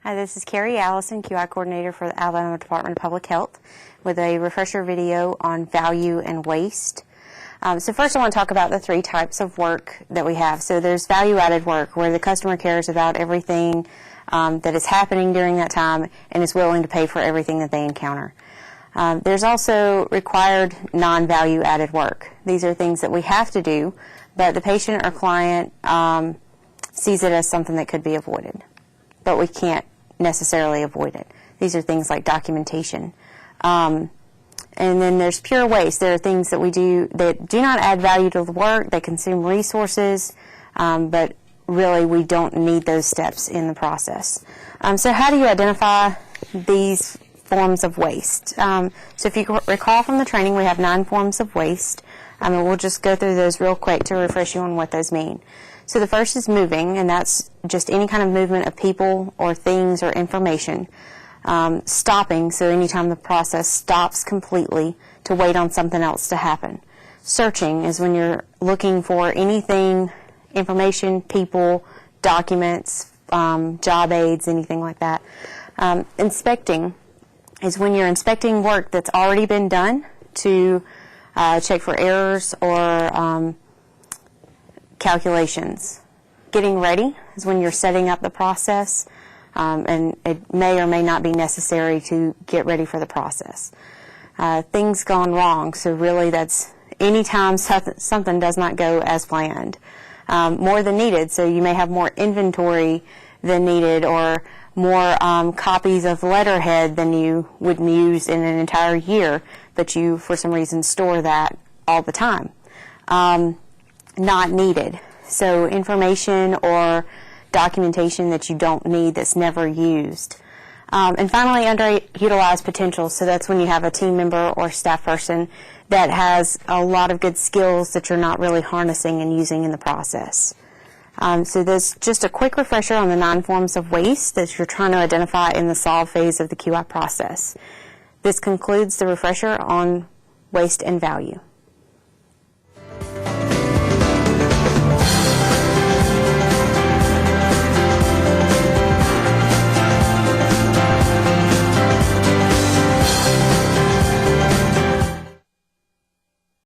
Hi, this is Carrie Allison, QI Coordinator for the Alabama Department of Public Health, with a refresher video on value and waste. So first I want to talk about the three types of work that we have. So there's value-added work, where the customer cares about everything that is happening during that time and is willing to pay for everything that they encounter. There's also required non-value-added work. These are things that we have to do, but the patient or client sees it as something that could be avoided, but we can't necessarily avoid it. These are things like documentation. And then there's pure waste. There are things that we do that do not add value to the work, they consume resources, but really we don't need those steps in the process. So how do you identify these forms of waste? So if you recall from the training, we have 9 forms of waste. And we'll just go through those real quick to refresh you on what those mean. So the first is moving, and that's just any kind of movement of people or things or information. Stopping, so anytime the process stops completely to wait on something else to happen. Searching is when you're looking for anything, information, people, documents, job aids, anything like that. Inspecting is when you're inspecting work that's already been done to check for errors or calculations. Getting ready is when you're setting up the process, and it may or may not be necessary to get ready for the process. Things gone wrong, so really that's any time something does not go as planned. More than needed, so you may have more inventory than needed or more copies of letterhead than you would use in an entire year, but you, for some reason, store that all the time. Not needed. So information or documentation that you don't need that's never used. And finally, underutilized potentials. So that's when you have a team member or staff person that has a lot of good skills that you're not really harnessing and using in the process. So there's just a quick refresher on the 9 forms of waste that you're trying to identify in the solve phase of the QI process. This concludes the refresher on waste and value.